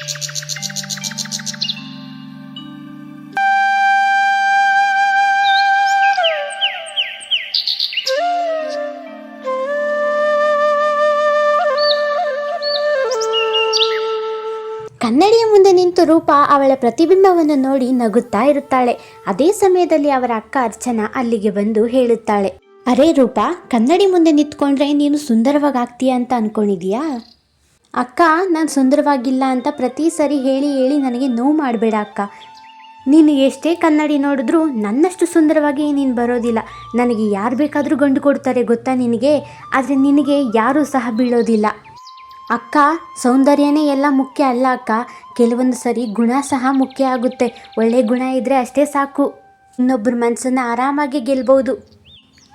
ಕನ್ನಡಿಯ ಮುಂದೆ ನಿಂತು ರೂಪ ಅವಳ ಪ್ರತಿಬಿಂಬವನ್ನು ನೋಡಿ ನಗುತ್ತಾ ಇರುತ್ತಾಳೆ. ಅದೇ ಸಮಯದಲ್ಲಿ ಅವರ ಅಕ್ಕ ಅರ್ಚನಾ ಅಲ್ಲಿಗೆ ಬಂದು ಹೇಳುತ್ತಾಳೆ, ಅರೇ ರೂಪ, ಕನ್ನಡಿ ಮುಂದೆ ನಿಂತ್ಕೊಂಡ್ರೆ ನೀನು ಸುಂದರವಾಗಿ ಆಗ್ತೀಯ ಅಂತ ಅನ್ಕೊಂಡಿದೀಯಾ? ಅಕ್ಕ, ನಾನು ಸುಂದರವಾಗಿಲ್ಲ ಅಂತ ಪ್ರತಿ ಸರಿ ಹೇಳಿ ಹೇಳಿ ನನಗೆ ನೋವು ಮಾಡಬೇಡ ಅಕ್ಕ. ನೀನು ಎಷ್ಟೇ ಕನ್ನಡಿ ನೋಡಿದ್ರೂ ನನ್ನಷ್ಟು ಸುಂದರವಾಗಿ ನೀನು ಬರೋದಿಲ್ಲ. ನನಗೆ ಯಾರು ಬೇಕಾದರೂ ಗಂಡು ಕೊಡ್ತಾರೆ ಗೊತ್ತಾ ನಿನಗೆ, ಆದರೆ ನಿನಗೆ ಯಾರೂ ಸಹ ಬೀಳೋದಿಲ್ಲ. ಅಕ್ಕ, ಸೌಂದರ್ಯನೇ ಎಲ್ಲ ಮುಖ್ಯ ಅಲ್ಲ ಅಕ್ಕ, ಕೆಲವೊಂದು ಸರಿ ಗುಣ ಸಹ ಮುಖ್ಯ ಆಗುತ್ತೆ. ಒಳ್ಳೆ ಗುಣ ಇದ್ದರೆ ಅಷ್ಟೇ ಸಾಕು, ಇನ್ನೊಬ್ಬರ ಮನಸ್ಸನ್ನು ಆರಾಮಾಗಿ ಗೆಲ್ಬೋದು.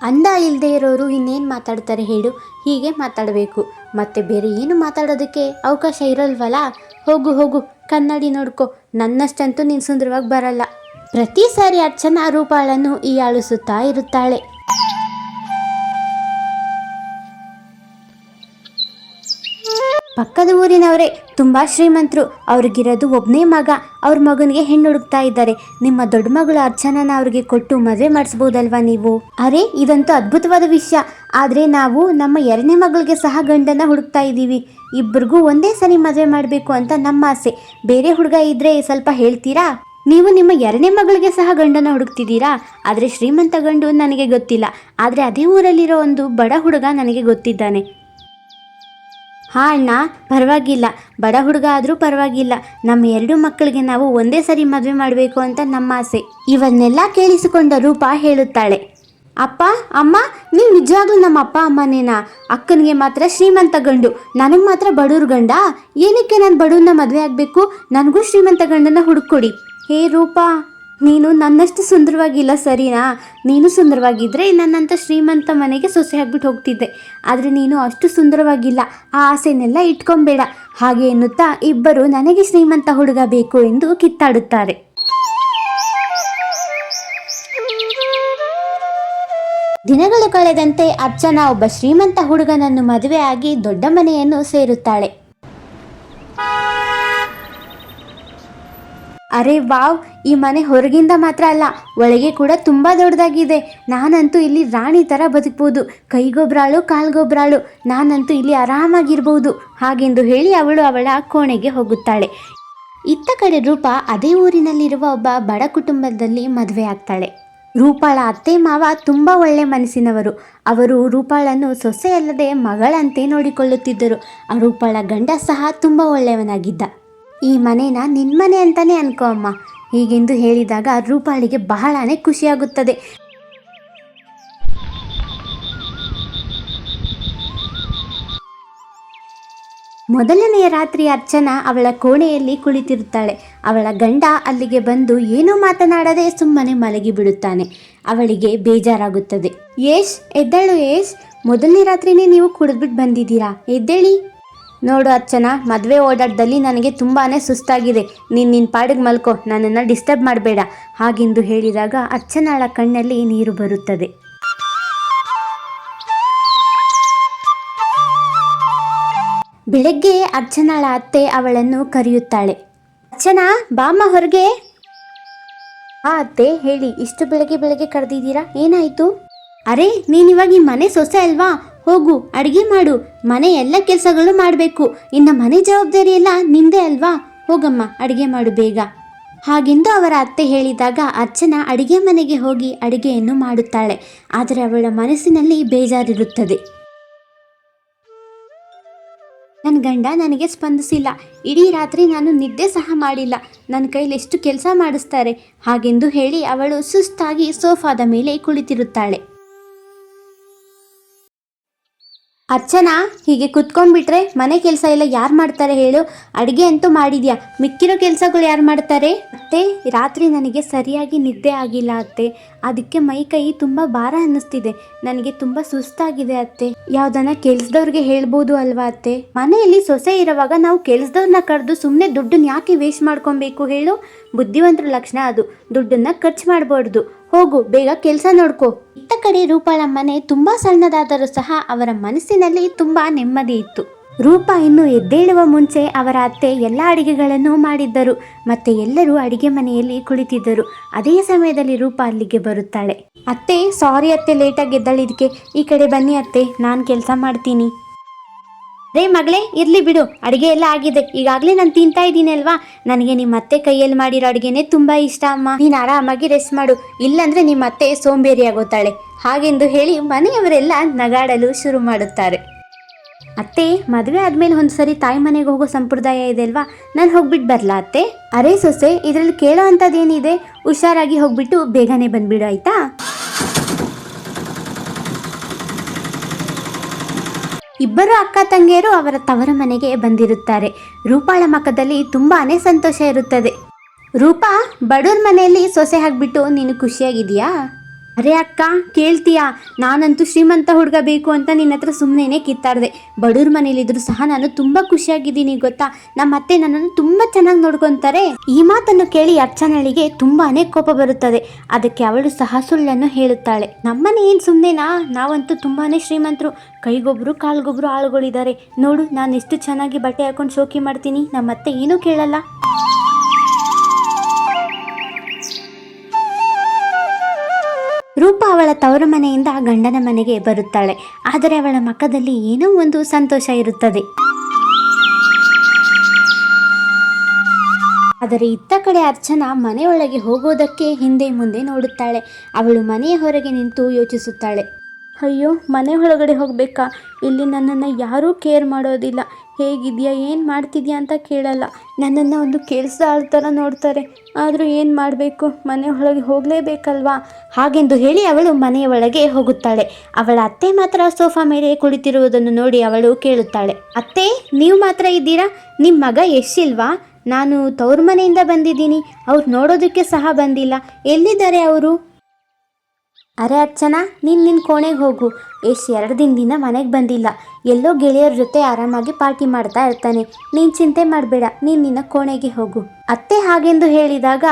ಅಂದ ಇಲ್ಲದೆ ಇರೋರು ಇನ್ನೇನು ಮಾತಾಡ್ತಾರೆ ಹೇಳು? ಹೀಗೆ ಮಾತಾಡಬೇಕು, ಮತ್ತು ಬೇರೆ ಏನು ಮಾತಾಡೋದಕ್ಕೆ ಅವಕಾಶ ಇರಲ್ವಲ್ಲ. ಹೋಗು ಹೋಗು, ಕನ್ನಡಿ ನೋಡ್ಕೊ, ನನ್ನಷ್ಟಂತೂ ನೀನು ಸುಂದರವಾಗಿ ಬರಲ್ಲ. ಪ್ರತಿ ಸಾರಿ ಅರ್ಚನಾ ರೂಪಾಳನ್ನು ಹೀಯಾಳಿಸುತ್ತಾ ಇರುತ್ತಾಳೆ. ಪಕ್ಕದ ಊರಿನವರೇ ತುಂಬ ಶ್ರೀಮಂತರು, ಅವ್ರಿಗಿರೋದು ಒಬ್ಬನೇ ಮಗ. ಅವ್ರ ಮಗನಿಗೆ ಹೆಣ್ಣು ಹುಡುಕ್ತಾ ಇದ್ದಾರೆ. ನಿಮ್ಮ ದೊಡ್ಡ ಮಗಳು ಅರ್ಚನಾನ ಅವ್ರಿಗೆ ಕೊಟ್ಟು ಮದುವೆ ಮಾಡಿಸ್ಬೋದಲ್ವಾ ನೀವು? ಅರೆ, ಇದಂತೂ ಅದ್ಭುತವಾದ ವಿಷಯ. ಆದರೆ ನಾವು ನಮ್ಮ 2ನೇ ಮಗಳಿಗೆ ಸಹ ಗಂಡನ್ನು ಹುಡುಕ್ತಾ ಇದ್ದೀವಿ. ಇಬ್ಬರಿಗೂ ಒಂದೇ ಸರಿ ಮದುವೆ ಮಾಡಬೇಕು ಅಂತ ನಮ್ಮ ಆಸೆ. ಬೇರೆ ಹುಡುಗ ಇದ್ದರೆ ಸ್ವಲ್ಪ ಹೇಳ್ತೀರಾ? ನೀವು ನಿಮ್ಮ 2ನೇ ಮಗಳಿಗೆ ಸಹ ಗಂಡನ್ನು ಹುಡುಕ್ತಿದ್ದೀರಾ? ಆದರೆ ಶ್ರೀಮಂತ ಗಂಡು ನನಗೆ ಗೊತ್ತಿಲ್ಲ, ಆದರೆ ಅದೇ ಊರಲ್ಲಿರೋ ಒಂದು ಬಡ ಹುಡುಗ ನನಗೆ ಗೊತ್ತಿದ್ದಾನೆ. ಹಾಂ ಅಣ್ಣ, ಪರವಾಗಿಲ್ಲ, ಬಡ ಹುಡುಗ ಆದರೂ ಪರವಾಗಿಲ್ಲ. ನಮ್ಮ 2 ಮಕ್ಕಳಿಗೆ ನಾವು ಒಂದೇ ಸರಿ ಮದುವೆ ಮಾಡಬೇಕು ಅಂತ ನಮ್ಮ ಆಸೆ. ಇವನ್ನೆಲ್ಲ ಕೇಳಿಸಿಕೊಂಡ ರೂಪ ಹೇಳುತ್ತಾಳೆ, ಅಪ್ಪ ಅಮ್ಮ, ನೀವು ನಿಜವಾಗ್ಲೂ ನಮ್ಮ ಅಪ್ಪ ಅಮ್ಮನೇನಾ? ಅಕ್ಕನಿಗೆ ಮಾತ್ರ ಶ್ರೀಮಂತ ಗಂಡು, ನನಗೆ ಮಾತ್ರ ಬಡವ್ರ ಗಂಡ. ಏನಕ್ಕೆ ನಾನು ಬಡವ್ರನ್ನ ಮದುವೆ ಆಗಬೇಕು? ನನಗೂ ಶ್ರೀಮಂತ ಗಂಡನ ಹುಡುಕೊಡಿ. ಹೇ ರೂಪ, ನೀನು ನನ್ನಷ್ಟು ಸುಂದರವಾಗಿಲ್ಲ ಸರಿನಾ? ನೀನು ಸುಂದರವಾಗಿದ್ದರೆ ನನ್ನಂಥ ಶ್ರೀಮಂತ ಮನೆಗೆ ಸೊಸೆ ಆಗ್ಬಿಟ್ಟು ಹೋಗ್ತಿದ್ದೆ. ಆದರೆ ನೀನು ಅಷ್ಟು ಸುಂದರವಾಗಿಲ್ಲ, ಆ ಆಸೆನೆಲ್ಲ ಇಟ್ಕೊಂಬೇಡ. ಹಾಗೆ ಎನ್ನುತ್ತಾ ಇಬ್ಬರು ನನಗೆ ಶ್ರೀಮಂತ ಹುಡುಗ ಬೇಕು ಎಂದು ಕಿತ್ತಾಡುತ್ತಾರೆ. ದಿನಗಳು ಕಳೆದಂತೆ ಅರ್ಚನಾ ಒಬ್ಬ ಶ್ರೀಮಂತ ಹುಡುಗನನ್ನು ಮದುವೆಯಾಗಿ ದೊಡ್ಡ ಮನೆಯನ್ನು ಸೇರುತ್ತಾಳೆ. ಅರೆ ವಾವ್, ಈ ಮನೆ ಹೊರಗಿಂದ ಮಾತ್ರ ಅಲ್ಲ, ಒಳಗೆ ಕೂಡ ತುಂಬ ದೊಡ್ಡದಾಗಿದೆ. ನಾನಂತೂ ಇಲ್ಲಿ ರಾಣಿ ಥರ ಬದುಕ್ಬೋದು. ಕೈಗೊಬ್ರಾಳು ಕಾಲ್ಗೊಬ್ರಾಳು, ನಾನಂತೂ ಇಲ್ಲಿ ಆರಾಮಾಗಿರ್ಬೋದು. ಹಾಗೆಂದು ಹೇಳಿ ಅವಳು ಅವಳ ಕೋಣೆಗೆ ಹೋಗುತ್ತಾಳೆ. ಇತ್ತ ಕಡೆ ರೂಪ ಅದೇ ಊರಿನಲ್ಲಿರುವ ಒಬ್ಬ ಬಡ ಕುಟುಂಬದಲ್ಲಿ ಮದುವೆ ಆಗ್ತಾಳೆ. ರೂಪಾಳ ಅತ್ತೆ ಮಾವ ತುಂಬ ಒಳ್ಳೆ ಮನಸ್ಸಿನವರು. ಅವರು ರೂಪಾಳನ್ನು ಸೊಸೆ ಅಲ್ಲದೆ ಮಗಳಂತೆ ನೋಡಿಕೊಳ್ಳುತ್ತಿದ್ದರು. ಆ ರೂಪಾಳ ಗಂಡ ಸಹ ತುಂಬ ಒಳ್ಳೆಯವನಾಗಿದ್ದ. ಈ ಮನೇನ ನಿನ್ನ ಮನೆ ಅಂತಾನೆ ಅನ್ಕೋ ಅಮ್ಮ, ಹೀಗೆಂದು ಹೇಳಿದಾಗ ರೂಪಾಳಿಗೆ ಬಹಳನೇ ಖುಷಿಯಾಗುತ್ತದೆ. ಮೊದಲನೆಯ ರಾತ್ರಿ ಅರ್ಚನಾ ಅವಳ ಕೋಣೆಯಲ್ಲಿ ಕುಳಿತಿರುತ್ತಾಳೆ. ಅವಳ ಗಂಡ ಅಲ್ಲಿಗೆ ಬಂದು ಏನೂ ಮಾತನಾಡದೆ ಸುಮ್ಮನೆ ಮಲಗಿಬಿಡುತ್ತಾನೆ. ಅವಳಿಗೆ ಬೇಜಾರಾಗುತ್ತದೆ. ಯೇಶ್, ಎದ್ದೇಳು ಯೇಶ್, ಮೊದಲನೇ ರಾತ್ರಿನೇ ನೀವು ಕುಡಿದ್ಬಿಟ್ಟು ಬಂದಿದ್ದೀರಾ, ಎದ್ದೇಳಿ. ನೋಡು ಅರ್ಚನಾ, ಮದುವೆ ಓಡಾಟದಲ್ಲಿ ನನಗೆ ತುಂಬಾ ಸುಸ್ತಾಗಿದೆ. ನಿನ್ನ ಪಾಡಿಗೆ ಮಲ್ಕೋ, ನನ್ನನ್ನು ಡಿಸ್ಟರ್ಬ್ ಮಾಡಬೇಡ. ಹಾಗೆಂದು ಹೇಳಿದಾಗ ಅರ್ಚನಾಳ ಕಣ್ಣಲ್ಲಿ ನೀರು ಬರುತ್ತದೆ. ಬೆಳಗ್ಗೆ ಅರ್ಚನಾಳ ಅತ್ತೆ ಅವಳನ್ನು ಕರೆಯುತ್ತಾಳೆ. ಅರ್ಚನಾ, ಬಾಮ್ಮ ಹೊರಗೆ. ಆ ಅತ್ತೆ, ಹೇಳಿ, ಇಷ್ಟು ಬೆಳಗ್ಗೆ ಬೆಳಗ್ಗೆ ಕರೆದಿದ್ದೀರಾ, ಏನಾಯಿತು? ಅರೆ, ನೀನಿವಾಗ ಈ ಮನೆ ಸೊಸೆ ಅಲ್ವಾ? ಹೋಗು, ಅಡುಗೆ ಮಾಡು. ಮನೆ ಎಲ್ಲ ಕೆಲಸಗಳು ಮಾಡಬೇಕು. ಇನ್ನು ಮನೆ ಜವಾಬ್ದಾರಿ ಎಲ್ಲ ನಿಂದೇ ಅಲ್ವಾ? ಹೋಗಮ್ಮ, ಅಡುಗೆ ಮಾಡು ಬೇಗ. ಹಾಗೆಂದು ಅವರ ಅತ್ತೆ ಹೇಳಿದಾಗ ಅರ್ಚನಾ ಅಡುಗೆ ಮನೆಗೆ ಹೋಗಿ ಅಡುಗೆಯನ್ನು ಮಾಡುತ್ತಾಳೆ. ಆದರೆ ಅವಳ ಮನಸ್ಸಿನಲ್ಲಿ ಬೇಜಾರಿರುತ್ತದೆ. ನನ್ನ ಗಂಡ ನನಗೆ ಸ್ಪಂದಿಸಿಲ್ಲ. ಇಡೀ ರಾತ್ರಿ ನಾನು ನಿದ್ದೆ ಸಹ ಮಾಡಿಲ್ಲ. ನನ್ನ ಕೈಲಿ ಎಷ್ಟು ಕೆಲಸ ಮಾಡಿಸ್ತಾರೆ. ಹಾಗೆಂದು ಹೇಳಿ ಅವಳು ಸುಸ್ತಾಗಿ ಸೋಫಾದ ಮೇಲೆ ಕುಳಿತಿರುತ್ತಾಳೆ. ಅರ್ಚನಾ, ಹೀಗೆ ಕುತ್ಕೊಂಡ್ಬಿಟ್ರೆ ಮನೆ ಕೆಲಸ ಎಲ್ಲ ಯಾರು ಮಾಡ್ತಾರೆ ಹೇಳು? ಅಡುಗೆ ಅಂತೂ ಮಾಡಿದ್ಯಾ, ಮಿಕ್ಕಿರೋ ಕೆಲಸಗಳು ಯಾರು ಮಾಡ್ತಾರೆ? ಅತ್ತೆ, ರಾತ್ರಿ ನನಗೆ ಸರಿಯಾಗಿ ನಿದ್ದೆ ಆಗಿಲ್ಲ ಅತ್ತೆ, ಅದಕ್ಕೆ ಮೈ ಕೈ ತುಂಬ ಭಾರ ಅನ್ನಿಸ್ತಿದೆ. ನನಗೆ ತುಂಬ ಸುಸ್ತಾಗಿದೆ ಅತ್ತೆ. ಯಾವುದನ್ನ ಕೆಲಸದವ್ರಿಗೆ ಹೇಳ್ಬೋದು ಅಲ್ವಾ ಅತ್ತೆ? ಮನೆಯಲ್ಲಿ ಸೊಸೆ ಇರುವಾಗ ನಾವು ಕೆಲಸದವ್ರನ್ನ ಕರೆದು ಸುಮ್ಮನೆ ದುಡ್ಡನ್ನ ಯಾಕೆ ವೇಸ್ಟ್ ಮಾಡ್ಕೊಬೇಕು ಹೇಳು? ಬುದ್ಧಿವಂತರ ಲಕ್ಷಣ ಅದು. ದುಡ್ಡನ್ನ ಖರ್ಚು ಮಾಡಬಾರ್ದು. ಹೋಗು, ಬೇಗ ಕೆಲಸ ನೋಡ್ಕೋ. ಇತ್ತ ಕಡೆ ರೂಪಾಳ ಮನೆ ತುಂಬ ಸಣ್ಣದಾದರೂ ಸಹ ಅವರ ಮನಸ್ಸಿನಲ್ಲಿ ತುಂಬ ನೆಮ್ಮದಿ ಇತ್ತು. ರೂಪಾ ಇನ್ನು ಎದ್ದೇಳುವ ಮುಂಚೆ ಅವರ ಅತ್ತೆ ಎಲ್ಲ ಅಡಿಗೆಗಳನ್ನು ಮಾಡಿದ್ದರು. ಮತ್ತೆ ಎಲ್ಲರೂ ಅಡಿಗೆ ಮನೆಯಲ್ಲಿ ಕುಳಿತಿದ್ದರು. ಅದೇ ಸಮಯದಲ್ಲಿ ರೂಪಾ ಅಲ್ಲಿಗೆ ಬರುತ್ತಾಳೆ. ಅತ್ತೆ, ಸಾರಿ ಅತ್ತೆ, ಲೇಟಾಗಿ ಎದ್ದಳಿದಕ್ಕೆ. ಈ ಕಡೆ ಬನ್ನಿ ಅತ್ತೆ, ನಾನು ಕೆಲಸ ಮಾಡ್ತೀನಿ. ರೇ ಮಗಳೇ, ಇರ್ಲಿ ಬಿಡು, ಅಡುಗೆ ಎಲ್ಲ ಆಗಿದೆ. ಈಗಾಗಲೇ ನಾನು ತಿಂತಾ ಇದ್ದೀನಿ ಅಲ್ವಾ. ನನಗೆ ನಿಮ್ಮ ಅತ್ತೆ ಕೈಯಲ್ಲಿ ಮಾಡಿರೋ ಅಡುಗೆನೇ ತುಂಬ ಇಷ್ಟ ಅಮ್ಮ. ನೀನು ಆರಾಮಾಗಿ ರೆಸ್ಟ್ ಮಾಡು, ಇಲ್ಲಾಂದರೆ ನಿಮ್ಮ ಅತ್ತೆ ಸೋಂಬೇರಿ ಆಗೋತಾಳೆ. ಹಾಗೆಂದು ಹೇಳಿ ಮನೆಯವರೆಲ್ಲ ನಗಾಡಲು ಶುರು ಮಾಡುತ್ತಾರೆ. ಅತ್ತೆ, ಮದುವೆ ಆದಮೇಲೆ ಒಂದು ಸರಿ ತಾಯಿ ಮನೆಗೆ ಹೋಗೋ ಸಂಪ್ರದಾಯ ಇದೆ ಅಲ್ವಾ, ನಾನು ಹೋಗ್ಬಿಟ್ಟು ಬರಲಾ ಅತ್ತೆ? ಅರೇ ಸೊಸೆ, ಇದರಲ್ಲಿ ಕೇಳೋ ಅಂಥದ್ದೇನಿದೆ? ಹುಷಾರಾಗಿ ಹೋಗ್ಬಿಟ್ಟು ಬೇಗನೆ ಬಂದ್ಬಿಡು ಆಯ್ತಾ? ಇಬ್ಬರು ಅಕ್ಕ ತಂಗಿಯರು ಅವರ ತವರ ಮನೆಗೆ ಬಂದಿರುತ್ತಾರೆ. ರೂಪಾಳ ಮುಖದಲ್ಲಿ ತುಂಬಾನೇ ಸಂತೋಷ ಇರುತ್ತದೆ. ರೂಪಾ, ಬಡವ್ರ ಮನೆಯಲ್ಲಿ ಸೊಸೆ ಹಾಕ್ಬಿಟ್ಟು ನೀನು ಖುಷಿಯಾಗಿದೆಯಾ? ಅರೆ ಅಕ್ಕ, ಕೇಳ್ತೀಯಾ? ನಾನಂತೂ ಶ್ರೀಮಂತ ಹುಡುಗ ಬೇಕು ಅಂತ ನಿನ್ನ ಹತ್ರ ಸುಮ್ಮನೆ ಕಿತ್ತಾಡ್ದೆ. ಬಡವ್ರ ಮನೇಲಿದ್ರು ಸಹ ನಾನು ತುಂಬ ಖುಷಿಯಾಗಿದ್ದೀನಿ ಗೊತ್ತಾ. ನಮ್ಮ ಅತ್ತೆ ನನ್ನನ್ನು ತುಂಬ ಚೆನ್ನಾಗಿ ನೋಡ್ಕೊತಾರೆ. ಈ ಮಾತನ್ನು ಕೇಳಿ ಅರ್ಚನಳಿಗೆ ತುಂಬಾನೇ ಕೋಪ ಬರುತ್ತದೆ. ಅದಕ್ಕೆ ಅವಳು ಸಹ ಸುಳ್ಳನ್ನು ಹೇಳುತ್ತಾಳೆ. ನಮ್ಮನೆ ಏನು ಸುಮ್ಮನೆನಾ? ನಾವಂತೂ ತುಂಬಾನೇ ಶ್ರೀಮಂತರು. ಕೈಗೊಬ್ರು ಕಾಲ್ಗೊಬ್ರು ಆಳುಗಳಿದ್ದಾರೆ. ನೋಡು, ನಾನು ಎಷ್ಟು ಚೆನ್ನಾಗಿ ಬಟ್ಟೆ ಹಾಕೊಂಡು ಶೋಕಿ ಮಾಡ್ತೀನಿ, ನಮ್ಮತ್ತೆ ಏನೂ ಕೇಳಲ್ಲ. ರೂಪಾ ಅವಳ ತವರು ಮನೆಯಿಂದ ಗಂಡನ ಮನೆಗೆ ಬರುತ್ತಾಳೆ. ಆದರೆ ಅವಳ ಮುಖದಲ್ಲಿ ಏನೋ ಒಂದು ಸಂತೋಷ ಇರುತ್ತದೆ. ಆದರೆ ಇತ್ತ ಕಡೆ ಅರ್ಚನಾ ಮನೆಯೊಳಗೆ ಹೋಗೋದಕ್ಕೆ ಹಿಂದೆ ಮುಂದೆ ನೋಡುತ್ತಾಳೆ. ಅವಳು ಮನೆಯ ಹೊರಗೆ ನಿಂತು ಯೋಚಿಸುತ್ತಾಳೆ. ಅಯ್ಯೋ, ಮನೆ ಒಳಗಡೆ ಹೋಗಬೇಕಾ? ಇಲ್ಲಿ ನನ್ನನ್ನು ಯಾರೂ ಕೇರ್ ಮಾಡೋದಿಲ್ಲ. ಹೇಗಿದೆಯಾ, ಏನು ಮಾಡ್ತಿದ್ಯಾ ಅಂತ ಕೇಳಲ್ಲ. ನನ್ನನ್ನು ಒಂದು ಕೆಲಸ ಥರ ನೋಡ್ತಾರೆ. ಆದರೂ ಏನು ಮಾಡಬೇಕು, ಮನೆ ಒಳಗೆ ಹೋಗಲೇಬೇಕಲ್ವಾ? ಹಾಗೆಂದು ಹೇಳಿ ಅವಳು ಮನೆಯ ಒಳಗೆ ಹೋಗುತ್ತಾಳೆ. ಅವಳ ಅತ್ತೆ ಮಾತ್ರ ಸೋಫಾ ಮೇಲೆ ಕುಳಿತಿರುವುದನ್ನು ನೋಡಿ ಅವಳು ಕೇಳುತ್ತಾಳೆ. ಅತ್ತೆ, ನೀವು ಮಾತ್ರ ಇದ್ದೀರಾ? ನಿಮ್ಮ ಮಗ ಎಷ್ಟಿಲ್ವಾ? ನಾನು ತವ್ರ ಮನೆಯಿಂದ ಬಂದಿದ್ದೀನಿ. ಅವ್ರು ನೋಡೋದಕ್ಕೆ ಸಹ ಬಂದಿಲ್ಲ. ಎಲ್ಲಿದ್ದಾರೆ ಅವರು? ಅರೆ ಅರ್ಚನಾ, ನಿನ್ನ ಕೋಣೆಗೆ ಹೋಗು. ಎಷ್ಟು 2 ದಿನದಿಂದ ಮನೆಗೆ ಬಂದಿಲ್ಲ. ಎಲ್ಲೋ ಗೆಳೆಯರ ಜೊತೆ ಆರಾಮಾಗಿ ಪಾರ್ಟಿ ಮಾಡ್ತಾ ಇರ್ತಾನೆ. ನೀನು ಚಿಂತೆ ಮಾಡಬೇಡ, ನೀನು ನಿನ್ನ ಕೋಣೆಗೆ ಹೋಗು. ಅತ್ತೆ ಹಾಗೆಂದು ಹೇಳಿದಾಗ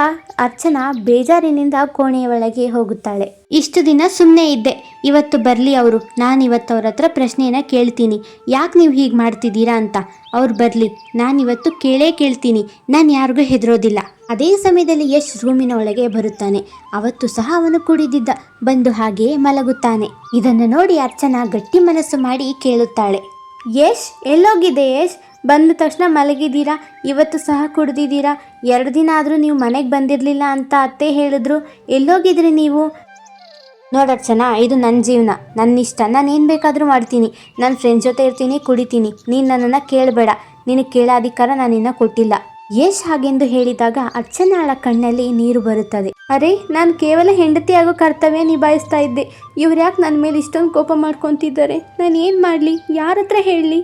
ಅರ್ಚನಾ ಬೇಜಾರಿನಿಂದ ಕೋಣೆಯ ಒಳಗೆ ಹೋಗುತ್ತಾಳೆ. ಇಷ್ಟು ದಿನ ಸುಮ್ಮನೆ ಇದ್ದೆ, ಇವತ್ತು ಬರಲಿ ಅವರು. ನಾನಿವತ್ತು ಅವ್ರ ಹತ್ರ ಪ್ರಶ್ನೆಯನ್ನು ಕೇಳ್ತೀನಿ, ಯಾಕೆ ನೀವು ಹೀಗೆ ಮಾಡ್ತಿದ್ದೀರಾ ಅಂತ. ಅವ್ರು ಬರಲಿ, ನಾನಿವತ್ತು ಕೇಳ್ತೀನಿ. ನಾನು ಯಾರಿಗೂ ಹೆದರೋದಿಲ್ಲ. ಅದೇ ಸಮಯದಲ್ಲಿ ಯಶ್ ರೂಮಿನ ಒಳಗೆ ಬರುತ್ತಾನೆ. ಅವತ್ತು ಸಹ ಅವನು ಕುಡಿದಿದ್ದ. ಬಂದು ಹಾಗೆಯೇ ಮಲಗುತ್ತಾನೆ. ಇದನ್ನು ನೋಡಿ ಅರ್ಚನಾ ಗಟ್ಟಿ ಮನಸ್ಸು ಮಾಡಿ ಕೇಳುತ್ತಾಳೆ. ಯಶ್, ಎಲ್ಲೋಗಿದೆ ಯಶ್? ಬಂದ ತಕ್ಷಣ ಮಲಗಿದ್ದೀರಾ? ಇವತ್ತು ಸಹ ಕುಡ್ದಿದ್ದೀರಾ? 2 ದಿನ ಆದರೂ ನೀವು ಮನೆಗೆ ಬಂದಿರಲಿಲ್ಲ ಅಂತ ಅತ್ತೆ ಹೇಳಿದ್ರು. ಎಲ್ಲೋಗಿದ್ರಿ ನೀವು? ನೋಡರ್ಚನಾ, ಇದು ನನ್ನ ಜೀವನ, ನನ್ನ ಇಷ್ಟ. ನಾನು ಏನು ಬೇಕಾದರೂ ಮಾಡ್ತೀನಿ. ನನ್ನ ಫ್ರೆಂಡ್ಸ್ ಜೊತೆ ಇರ್ತೀನಿ, ಕುಡಿತೀನಿ. ನೀನು ನನ್ನನ್ನು ಕೇಳಬೇಡ. ನಿನಗೆ ಕೇಳೋ ಅಧಿಕಾರ ನಾನಿನ್ನ ಕೊಟ್ಟಿಲ್ಲ. ಯಶ್ ಹಾಗೆಂದು ಹೇಳಿದಾಗ ಅರ್ಚನಾಳ ಕಣ್ಣಲ್ಲಿ ನೀರು ಬರುತ್ತದೆ. ಅರೆ, ನಾನು ಕೇವಲ ಹೆಂಡತಿ ಆಗೋ ಕರ್ತವ್ಯ ನಿಭಾಯಿಸ್ತಾ ಇದ್ದೆ. ಇವ್ರು ಯಾಕೆ ನನ್ನ ಮೇಲೆ ಇಷ್ಟೊಂದು ಕೋಪ ಮಾಡ್ಕೊತಿದ್ದಾರೆ? ನಾನು ಏನು ಮಾಡಲಿ? ಯಾರ ಹತ್ರ ಹೇಳಲಿ?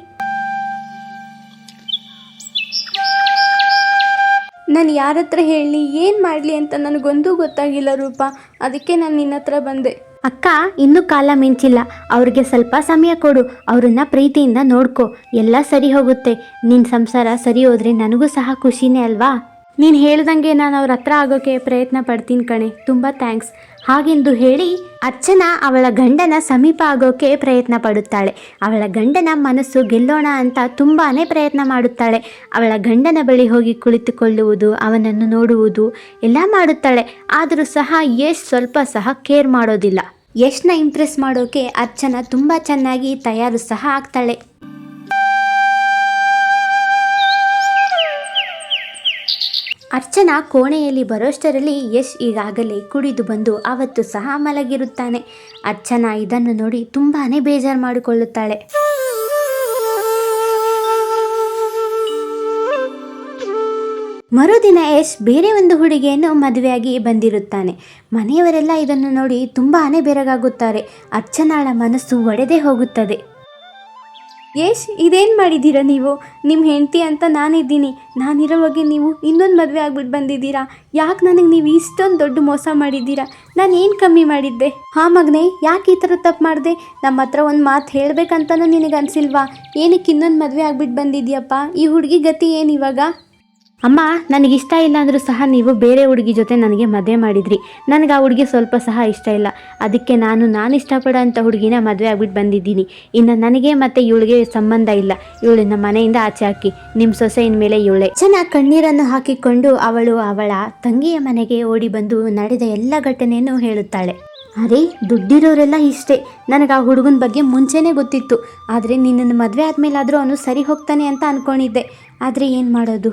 ನಾನು ಯಾರ ಹತ್ರ ಹೇಳಲಿ, ಏನು ಮಾಡಲಿ ಅಂತ ನನಗೊಂದೂ ಗೊತ್ತಾಗಿಲ್ಲ ರೂಪಾ. ಅದಕ್ಕೆ ನಾನು ನಿನ್ನ ಹತ್ರ ಬಂದೆ. ಅಕ್ಕ, ಇನ್ನೂ ಕಾಲ ಮಿಂಚಿಲ್ಲ. ಅವ್ರಿಗೆ ಸ್ವಲ್ಪ ಸಮಯ ಕೊಡು. ಅವ್ರನ್ನ ಪ್ರೀತಿಯಿಂದ ನೋಡ್ಕೊ. ಎಲ್ಲ ಸರಿ ಹೋಗುತ್ತೆ. ನಿನ್ನ ಸಂಸಾರ ಸರಿ ಹೋದರೆ ನನಗೂ ಸಹ ಖುಷಿನೇ ಅಲ್ವಾ? ನೀನು ಹೇಳ್ದಂಗೆ ನಾನು ಅವ್ರ ಹತ್ರ ಆಗೋಕ್ಕೆ ಪ್ರಯತ್ನ ಪಡ್ತೀನಿ ಕಣೆ. ತುಂಬ ಥ್ಯಾಂಕ್ಸ್. ಹಾಗೆಂದು ಹೇಳಿ ಅರ್ಚನಾ ಅವಳ ಗಂಡನ ಸಮೀಪ ಆಗೋಕ್ಕೆ ಪ್ರಯತ್ನ ಪಡುತ್ತಾಳೆ. ಅವಳ ಗಂಡನ ಮನಸ್ಸು ಗೆಲ್ಲೋಣ ಅಂತ ತುಂಬಾ ಪ್ರಯತ್ನ ಮಾಡುತ್ತಾಳೆ. ಅವಳ ಗಂಡನ ಬಳಿ ಹೋಗಿ ಕುಳಿತುಕೊಳ್ಳುವುದು, ಅವನನ್ನು ನೋಡುವುದು ಎಲ್ಲ ಮಾಡುತ್ತಾಳೆ. ಆದರೂ ಸಹ ಯಶ್ ಸ್ವಲ್ಪ ಸಹ ಕೇರ್ ಮಾಡೋದಿಲ್ಲ. ಯಶ್ನ ಇಂಪ್ರೆಸ್ ಮಾಡೋಕೆ ಅರ್ಚನಾ ತುಂಬ ಚೆನ್ನಾಗಿ ತಯಾರು ಸಹ ಆಗ್ತಾಳೆ. ಅರ್ಚನಾ ಕೋಣೆಯಲ್ಲಿ ಬರೋಷ್ಟರಲ್ಲಿ ಯಶ್ ಈಗಾಗಲೇ ಕುಡಿದು ಬಂದು ಅವತ್ತು ಸಹ ಮಲಗಿರುತ್ತಾನೆ. ಅರ್ಚನಾ ಇದನ್ನು ನೋಡಿ ತುಂಬಾ ಬೇಜಾರು ಮಾಡಿಕೊಳ್ಳುತ್ತಾಳೆ. ಮರುದಿನ ಯಶ್ ಬೇರೆ ಒಂದು ಹುಡುಗಿಯನ್ನು ಮದುವೆಯಾಗಿ ಬಂದಿರುತ್ತಾನೆ. ಮನೆಯವರೆಲ್ಲ ಇದನ್ನು ನೋಡಿ ತುಂಬಾ ಬೆರಗಾಗುತ್ತಾರೆ. ಅರ್ಚನಾಳ ಮನಸ್ಸು ಒಡೆದೇ ಹೋಗುತ್ತದೆ. ಯಶ್, ಇದೇನು ಮಾಡಿದ್ದೀರಾ ನೀವು? ನಿಮ್ಮ ಹೆಂಡತಿ ಅಂತ ನಾನಿದ್ದೀನಿ. ನಾನಿರೋವಾಗೆ ನೀವು ಇನ್ನೊಂದು ಮದುವೆ ಆಗ್ಬಿಟ್ಟು ಬಂದಿದ್ದೀರಾ? ಯಾಕೆ ನನಗೆ ನೀವು ಇಷ್ಟೊಂದು ದೊಡ್ಡ ಮೋಸ ಮಾಡಿದ್ದೀರಾ? ನಾನು ಏನು ಕಮ್ಮಿ ಮಾಡಿದ್ದೆ? ಹಾಂ ಮಗನೇ, ಯಾಕೆ ಈ ಥರ ತಪ್ಪು ಮಾಡಿದೆ? ನಮ್ಮ ಹತ್ರ ಒಂದು ಮಾತು ಹೇಳಬೇಕಂತನೂ ನಿನಗೆ ಅನಿಸಿಲ್ವಾ? ಏನಕ್ಕೆ ಇನ್ನೊಂದು ಮದುವೆ ಆಗ್ಬಿಟ್ಟು ಬಂದಿದ್ಯಪ್ಪ? ಈ ಹುಡುಗಿ ಗತಿ ಏನು ಇವಾಗ? ಅಮ್ಮ, ನನಗಿಷ್ಟ ಇಲ್ಲ ಅಂದರೂ ಸಹ ನೀವು ಬೇರೆ ಹುಡುಗಿ ಜೊತೆ ನನಗೆ ಮದುವೆ ಮಾಡಿದ್ರಿ. ನನಗೆ ಆ ಹುಡುಗಿ ಸ್ವಲ್ಪ ಸಹ ಇಷ್ಟ ಇಲ್ಲ. ಅದಕ್ಕೆ ನಾನು ಇಷ್ಟಪಡೋ ಅಂಥ ಹುಡುಗಿನ ಮದುವೆ ಆಗ್ಬಿಟ್ಟು ಬಂದಿದ್ದೀನಿ. ಇನ್ನು ನನಗೆ ಮತ್ತು ಇವಳಿಗೆ ಸಂಬಂಧ ಇಲ್ಲ. ಇವಳನ್ನ ಮನೆಯಿಂದ ಆಚೆ ಹಾಕಿ, ನಿಮ್ಮ ಸೊಸೆ ಇನ್ಮೇಲೆ ಇವಳೆ. ಚೆನ್ನಾಗಿ ಕಣ್ಣೀರನ್ನು ಹಾಕಿಕೊಂಡು ಅವಳು ಅವಳ ತಂಗಿಯ ಮನೆಗೆ ಓಡಿ ಬಂದು ನಡೆದ ಎಲ್ಲ ಘಟನೆಯನ್ನು ಹೇಳುತ್ತಾಳೆ. ಅರೆ, ದುಡ್ಡಿರೋರೆಲ್ಲ ಇಷ್ಟೇ. ನನಗೆ ಆ ಹುಡುಗನ ಬಗ್ಗೆ ಮುಂಚೆನೇ ಗೊತ್ತಿತ್ತು. ಆದರೆ ನಿನ್ನನ್ನು ಮದುವೆ ಆದಮೇಲಾದರೂ ಅವನು ಸರಿ ಹೋಗ್ತಾನೆ ಅಂತ ಅಂದ್ಕೊಂಡಿದ್ದೆ. ಆದರೆ ಏನು ಮಾಡೋದು.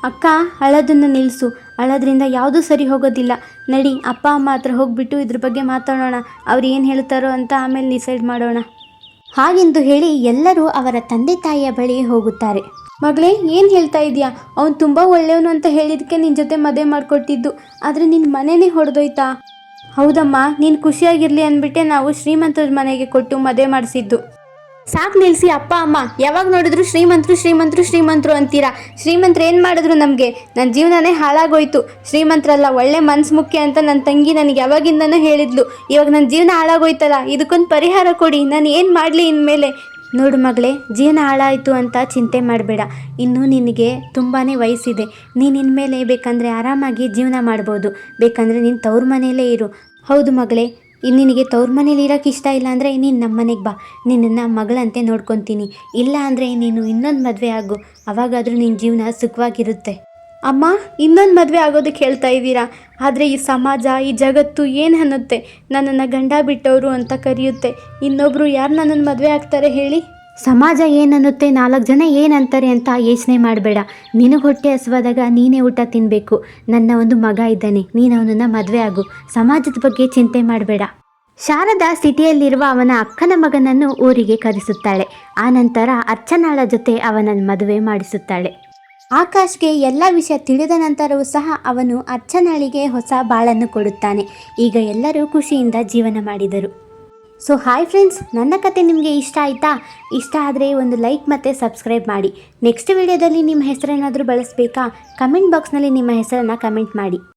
ಅಕ್ಕ, ಅಳೋದನ್ನು ನಿಲ್ಲಿಸು. ಅಳೋದ್ರಿಂದ ಯಾವುದೂ ಸರಿ ಹೋಗೋದಿಲ್ಲ. ನಡಿ, ಅಪ್ಪ ಅಮ್ಮ ಹತ್ರ ಹೋಗಿಬಿಟ್ಟು ಇದ್ರ ಬಗ್ಗೆ ಮಾತಾಡೋಣ. ಅವ್ರು ಏನು ಹೇಳ್ತಾರೋ ಅಂತ ಆಮೇಲೆ ಡಿಸೈಡ್ ಮಾಡೋಣ. ಹಾಗೆಂದು ಹೇಳಿ ಎಲ್ಲರೂ ಅವರ ತಂದೆ ತಾಯಿಯ ಬಳಿ ಹೋಗುತ್ತಾರೆ. ಮಗಳೇ, ಏನು ಹೇಳ್ತಾ ಇದೆಯಾ? ಅವ್ನು ತುಂಬ ಒಳ್ಳೆಯವನು ಅಂತ ಹೇಳಿದಕ್ಕೆ ನಿನ್ನ ಜೊತೆ ಮದುವೆ ಮಾಡಿಕೊಟ್ಟಿದ್ದು. ಆದರೆ ನಿನ್ನ ಮನೆಯೇ ಹೊಡೆದೋಯ್ತಾ? ಹೌದಮ್ಮ, ನೀನು ಖುಷಿಯಾಗಿರಲಿ ಅಂದ್ಬಿಟ್ಟೆ ನಾವು ಶ್ರೀಮಂತರ ಮನೆಗೆ ಕೊಟ್ಟು ಮದುವೆ ಮಾಡಿಸಿದ್ದು. ಸಾಕು ನಿಲ್ಲಿಸಿ ಅಪ್ಪ ಅಮ್ಮ. ಯಾವಾಗ ನೋಡಿದ್ರು ಶ್ರೀಮಂತರು ಅಂತೀರಾ. ಶ್ರೀಮಂತರು ಏನು ಮಾಡಿದ್ರು ನಮಗೆ? ನನ್ನ ಜೀವನನೇ ಹಾಳಾಗೋಯ್ತು. ಶ್ರೀಮಂತರಲ್ಲ, ಒಳ್ಳೆ ಮನ್ಸು ಮುಖ್ಯ ಅಂತ ನನ್ನ ತಂಗಿ ನನಗೆ ಯಾವಾಗಿಂದನೂ ಹೇಳಿದ್ಲು. ಇವಾಗ ನನ್ನ ಜೀವನ ಹಾಳಾಗೋಯ್ತಲ್ಲ, ಇದಕ್ಕೊಂದು ಪರಿಹಾರ ಕೊಡಿ. ನಾನು ಏನು ಮಾಡಲಿ ಇನ್ಮೇಲೆ? ನೋಡು ಮಗಳೇ, ಜೀವನ ಹಾಳಾಯಿತು ಅಂತ ಚಿಂತೆ ಮಾಡಬೇಡ. ಇನ್ನು ನಿನಗೆ ತುಂಬಾ ವಯಸ್ಸಿದೆ. ನೀನು ಇನ್ಮೇಲೆ ಬೇಕಂದರೆ ಆರಾಮಾಗಿ ಜೀವನ ಮಾಡ್ಬೋದು. ಬೇಕಂದರೆ ನೀನು ತವ್ರ ಮನೆಯಲ್ಲೇ ಇರು. ಹೌದು ಮಗಳೇ, ನಿನಗೆ ತವ್ರ ಮನೇಲಿ ಇರೋಕ್ಕೆ ಇಷ್ಟ ಇಲ್ಲ ಅಂದರೆ ನೀನು ನಮ್ಮ ಮನೆಗೆ ಬಾ. ನಿನ್ನನ್ನು ಮಗಳಂತೆ ನೋಡ್ಕೊತೀನಿ. ಇಲ್ಲ ಅಂದರೆ ನೀನು ಇನ್ನೊಂದು ಮದುವೆ ಆಗು. ಅವಾಗಾದರೂ ನಿನ್ನ ಜೀವನ ಸುಖವಾಗಿರುತ್ತೆ. ಅಮ್ಮ, ಇನ್ನೊಂದು ಮದುವೆ ಆಗೋದಕ್ಕೆ ಹೇಳ್ತಾ ಇದ್ದೀರಾ? ಆದರೆ ಈ ಸಮಾಜ, ಈ ಜಗತ್ತು ಏನು ಅನ್ನುತ್ತೆ? ನನ್ನನ್ನು ಗಂಡ ಬಿಟ್ಟವರು ಅಂತ ಕರೆಯುತ್ತೆ. ಇನ್ನೊಬ್ಬರು ಯಾರು ನನ್ನನ್ನು ಮದುವೆ ಆಗ್ತಾರೆ ಹೇಳಿ? ಸಮಾಜ ಏನನ್ನುತ್ತೆ, 4 ಜನ ಏನಂತಾರೆ ಅಂತ ಯೋಚನೆ ಮಾಡಬೇಡ. ನಿನಗೆ ಹೊಟ್ಟೆ ಹಸುವಾದಾಗ ನೀನೇ ಊಟ ತಿನ್ನಬೇಕು. ನನ್ನ ಒಂದು ಮಗ ಇದ್ದಾನೆ, ನೀನು ಅವನನ್ನು ಮದುವೆ ಆಗು. ಸಮಾಜದ ಬಗ್ಗೆ ಚಿಂತೆ ಮಾಡಬೇಡ. ಶಾರದಾ ಸಿಟಿಯಲ್ಲಿರುವ ಅವನ ಅಕ್ಕನ ಮಗನನ್ನು ಊರಿಗೆ ಕರೆಸುತ್ತಾಳೆ. ಆನಂತರ ಅರ್ಚನಾಳ ಜೊತೆ ಅವನ ಮದುವೆ ಮಾಡಿಸುತ್ತಾಳೆ. ಆಕಾಶ್ಗೆ ಎಲ್ಲ ವಿಷಯ ತಿಳಿದ ನಂತರವೂ ಸಹ ಅವನು ಅರ್ಚನಾಳಿಗೆ ಹೊಸ ಬಾಳನ್ನು ಕೊಡುತ್ತಾನೆ. ಈಗ ಎಲ್ಲರೂ ಖುಷಿಯಿಂದ ಜೀವನ ಮಾಡಿದರು. ಸೊ ಹಾಯ್ ಫ್ರೆಂಡ್ಸ್, ನನ್ನ ಕತೆ ನಿಮಗೆ ಇಷ್ಟ ಆಯಿತಾ? ಇಷ್ಟ ಆದರೆ ಒಂದು ಲೈಕ್ ಮತ್ತು ಸಬ್ಸ್ಕ್ರೈಬ್ ಮಾಡಿ. ನೆಕ್ಸ್ಟ್ ವಿಡಿಯೋದಲ್ಲಿ ನಿಮ್ಮ ಹೆಸರೇನಾದರೂ ಬಳಸಬೇಕಾ? ಕಮೆಂಟ್ ಬಾಕ್ಸ್ನಲ್ಲಿ ನಿಮ್ಮ ಹೆಸರನ್ನು ಕಮೆಂಟ್ ಮಾಡಿ.